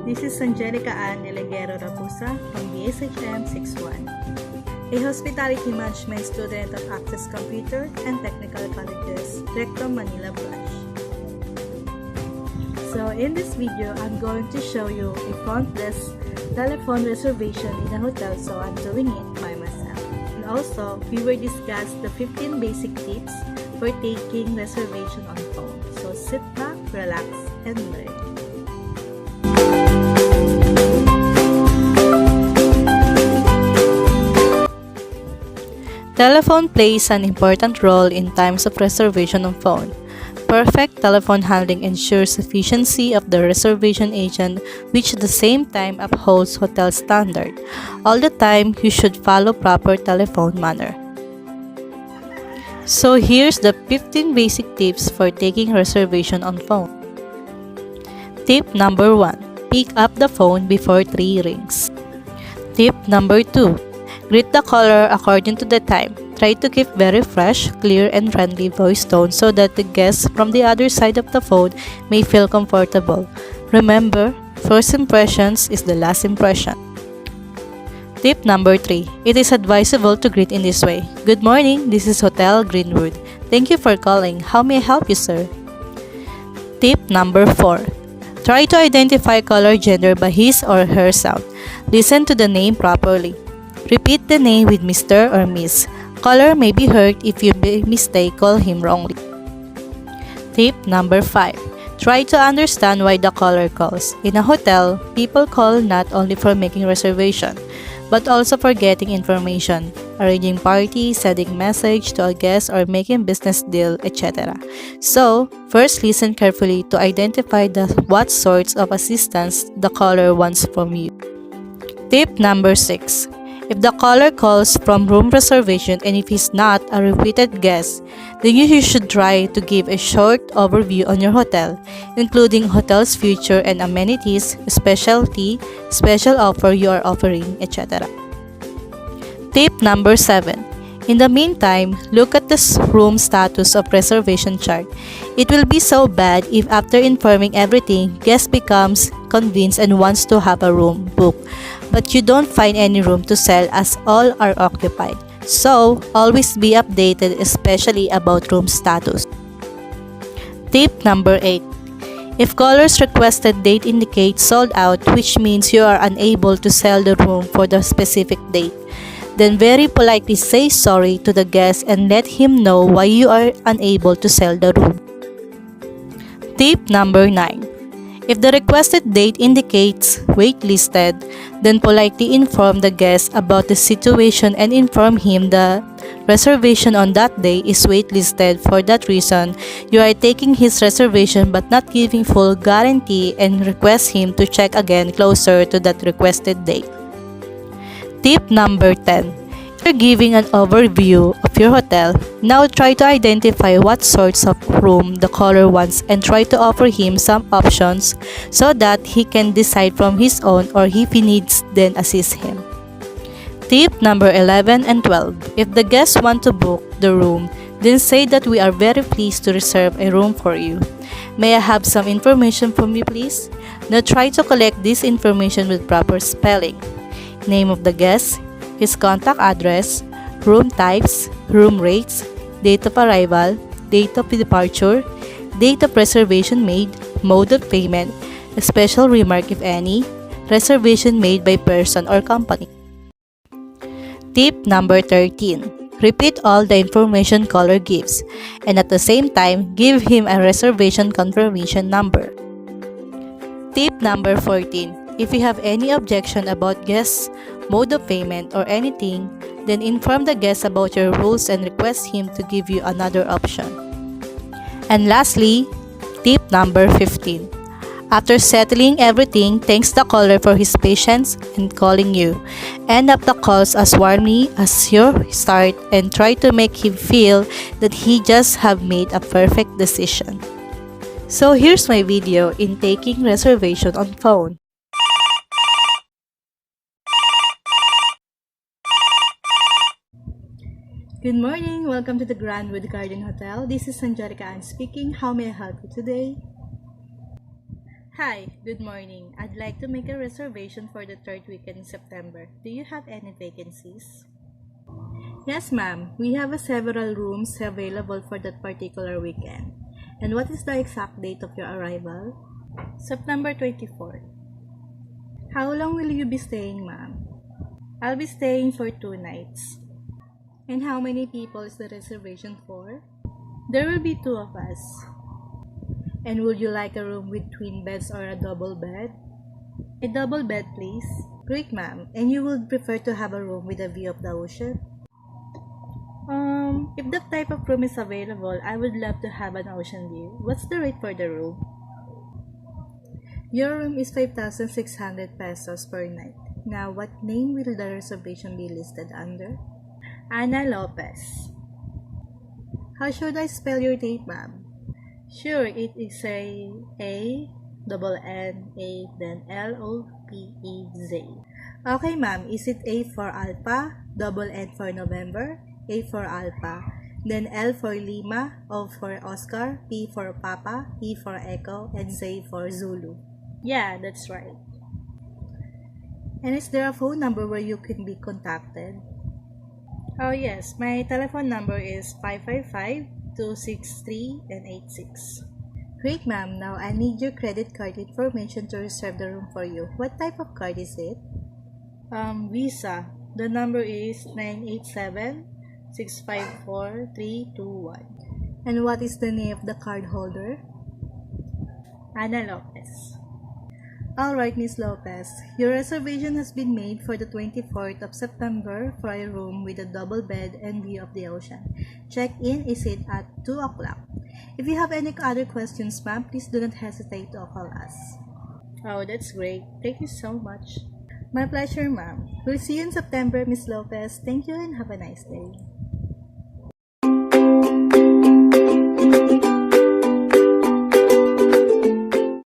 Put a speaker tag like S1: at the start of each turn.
S1: This is Angelica Ann Nilegero Rapusa from BSHM 61, a hospitality management student of Access Computer and Technical Colleges, Recto Manila branch. So in this video, I'm going to show you a frontless telephone reservation in a hotel, so I'm doing it by myself. And also, we will discuss the 15 basic tips for taking reservation on phone. So sit back, relax, and learn. Telephone plays an important role in times of reservation on phone. Perfect telephone handling ensures efficiency of the reservation agent, which at the same time upholds hotel standard. All the time, you should follow proper telephone manner. So here's the 15 basic tips for taking reservation on phone. Tip number 1. Pick up the phone before 3 rings. Tip number 2. Greet the caller according to the time. Try to keep very fresh, clear, and friendly voice tone so that the guest from the other side of the phone may feel comfortable. Remember, first impressions is the last impression. Tip number 3. It is advisable to greet in this way. Good morning, this is Hotel Greenwood. Thank you for calling. How may I help you, sir? Tip number 4. Try to identify caller gender by his or her sound. Listen to the name properly. Repeat the name with Mr. or Miss. Caller may be hurt if you by mistake call him wrongly. Tip number 5. Try to understand why the caller calls. In a hotel, people call not only for making reservation, but also for getting information, arranging parties, sending message to a guest, or making business deal, etc. So, first listen carefully to identify what sorts of assistance the caller wants from you. Tip number 6. If the caller calls from room reservation and if he's not a repeated guest, then you should try to give a short overview on your hotel, including hotel's feature and amenities, specialty, special offer you are offering, etc. Tip number 7. In the meantime, look at the room status of reservation chart. It will be so bad if after informing everything, guest becomes convinced and wants to have a room booked, but you don't find any room to sell as all are occupied. So, always be updated, especially about room status. Tip number 8. If caller's requested date indicates sold out, which means you are unable to sell the room for the specific date, then very politely say sorry to the guest and let him know why you are unable to sell the room. Tip number 9. If the requested date indicates waitlisted, then politely inform the guest about the situation and inform him the reservation on that day is waitlisted. For that reason, you are taking his reservation but not giving full guarantee and request him to check again closer to that requested date. Tip number 10. If you're giving an overview of your hotel, now try to identify what sorts of room the caller wants and try to offer him some options so that he can decide from his own, or if he needs, then assist him. Tip number 11 and 12. If the guests want to book the room, then say that we are very pleased to reserve a room for you. May I have some information from you, please? Now try to collect this information with proper spelling. Name of the guest, his contact address, room types, room rates, date of arrival, date of departure, date of reservation made, mode of payment, a special remark if any, reservation made by person or company. Tip number 13. Repeat all the information caller gives, and at the same time, give him a reservation confirmation number. Tip number 14. If you have any objection about guest's mode of payment or anything, then inform the guest about your rules and request him to give you another option. And lastly, tip number 15. After settling everything, thanks the caller for his patience in calling you. End up the calls as warmly as your start and try to make him feel that he just have made a perfect decision. So here's my video in taking reservation on phone. Good morning, welcome to the Grandwood Garden Hotel. This is Angelica Ann speaking. How may I help you today? Hi, good morning. I'd like to make a reservation for the third weekend in September. Do you have any vacancies? Yes, ma'am. We have several rooms available for that particular weekend. And what is the exact date of your arrival? September 24th. How long will you be staying, ma'am? I'll be staying for 2 nights. And how many people is the reservation for? There will be 2 of us. And would you like a room with twin beds or a double bed? A double bed, please. Great, ma'am. And you would prefer to have a room with a view of the ocean? If that type of room is available, I would love to have an ocean view. What's the rate for the room? Your room is 5,600 pesos per night. Now, what name will the reservation be listed under? Ana Lopez. How should I spell your name, ma'am? Sure, it is A double N A then Lopez. Okay, ma'am. Is it A for Alpha, double N for November, A for Alpha, then L for Lima, O for Oscar, P for Papa, E for Echo, and Z for Zulu? Yeah, that's right. And is there a phone number where you can be contacted? Oh yes, my telephone number is 555-263-86. Great, ma'am. Now I need your credit card information to reserve the room for you. What type of card is it? Visa. The number is 987-654-321. And what is the name of the card holder? Ana Lopez. Alright, Miss Lopez. Your reservation has been made for the 24th of September for a room with a double bed and view of the ocean. Check-in is it at 2 o'clock. If you have any other questions, ma'am, please do not hesitate to call us. Oh, that's great. Thank you so much. My pleasure, ma'am. We'll see you in September, Miss Lopez. Thank you and have a nice day.